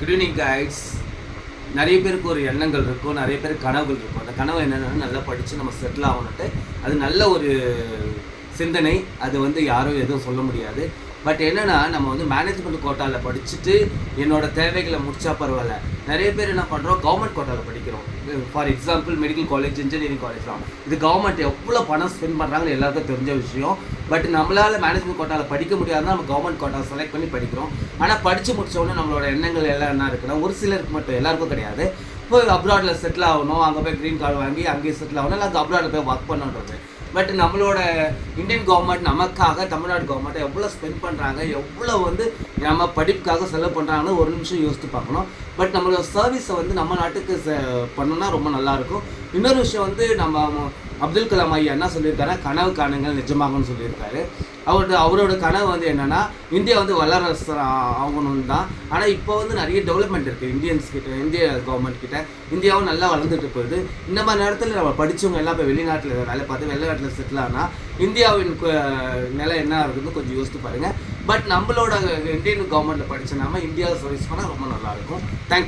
Good evening guides. நிறைய பேருக்கு ஒரு எண்ணங்கள் இருக்கும், நிறைய பேருக்கு கனவுகள் இருக்கும். அந்த கனவு என்னென்னா நல்லா படித்து நம்ம செட்டில் ஆகணுன்ட்டு. அது நல்ல ஒரு சிந்தனை. அது யாரும் எதுவும் சொல்ல முடியாது. பட் என்னென்னா நம்ம மேனேஜ்மெண்ட் கோட்டாவில் படிச்சுட்டு என்னோடய தேவைகளை முடிச்சா பரவாயில்ல. நிறைய பேர் என்ன பண்ணுறோம், கவர்மெண்ட் கோட்டாவில் படிக்கிறோம். For example medical college, engineering காலேஜ்லாம் இது கவர்மெண்ட் எவ்வளோ பணம் ஸ்பெண்ட் பண்ணுறாங்கன்னு எல்லாருக்கும் தெரிஞ்ச விஷயம். பட் நம்மளால் மேனேஜ்மெண்ட் கோட்டாவில் படிக்க முடியாதுன்னா நம்ம கவர்மெண்ட் கோட்டாவை செலக்ட் பண்ணி படிக்கிறோம். ஆனால் படித்து முடித்தோடனே நம்மளோட எண்ணங்கள் எல்லாம் என்ன இருக்குன்னா, ஒரு சிலருக்கு மட்டும், எல்லாருக்கும் கிடையாது. இப்போ அப்ராடில் செட்டில் ஆகணும், அங்கே போய் க்ரீன் கார்டு வாங்கி அங்கேயே செட்டில் ஆகணும், இல்லை அங்கே அப்ராடில் போய் ஒர்க் பண்ணுன்றது. பட் நம்மளோட இந்தியன் கவர்மெண்ட் நமக்காக, தமிழ்நாடு கவர்மெண்ட் எவ்வளோ ஸ்பெண்ட் பண்ணுறாங்க, எவ்வளோ நம்ம படிப்புக்காக செலவு பண்ணுறாங்கன்னு ஒரு நிமிஷம் யோசித்து பார்க்கணும். பட் நம்மளோட சர்வீஸை நம்ம நாட்டுக்கு பண்ணோன்னா ரொம்ப நல்லாயிருக்கும். இன்னொரு விஷயம் நம்ம அப்துல் கலாம் ஐயா என்ன சொல்லியிருக்காரு, கனவு காணுங்கள் நிஜமாகன்னு சொல்லியிருக்காரு. அவரோட கனவு என்னென்னா, இந்தியா வல்லரசு ஆகணும்னு தான். ஆனால் இப்போ நிறைய டெவலப்மெண்ட் இருக்குது இந்தியன்ஸ் கிட்ட, இந்திய கவர்மெண்ட் கிட்ட. இந்தியாவும் நல்லா வளர்ந்துட்டு போகுது. இந்த மாதிரி நேரத்தில் நம்ம படித்தவங்க எல்லாம் இப்போ வெளிநாட்டில் வேலை பார்த்து வெளிநாட்டில் செட்டில் ஆனால் இந்தியாவின் நிலை என்ன இருக்குதுன்னு கொஞ்சம் யோசித்து பாருங்கள். பட் நம்மளோட இந்தியன் கவர்மெண்ட்டில் படித்த நாம இந்தியாவை சர்வீஸ் பண்ணால் ரொம்ப நல்லாயிருக்கும். தேங்க்யூ.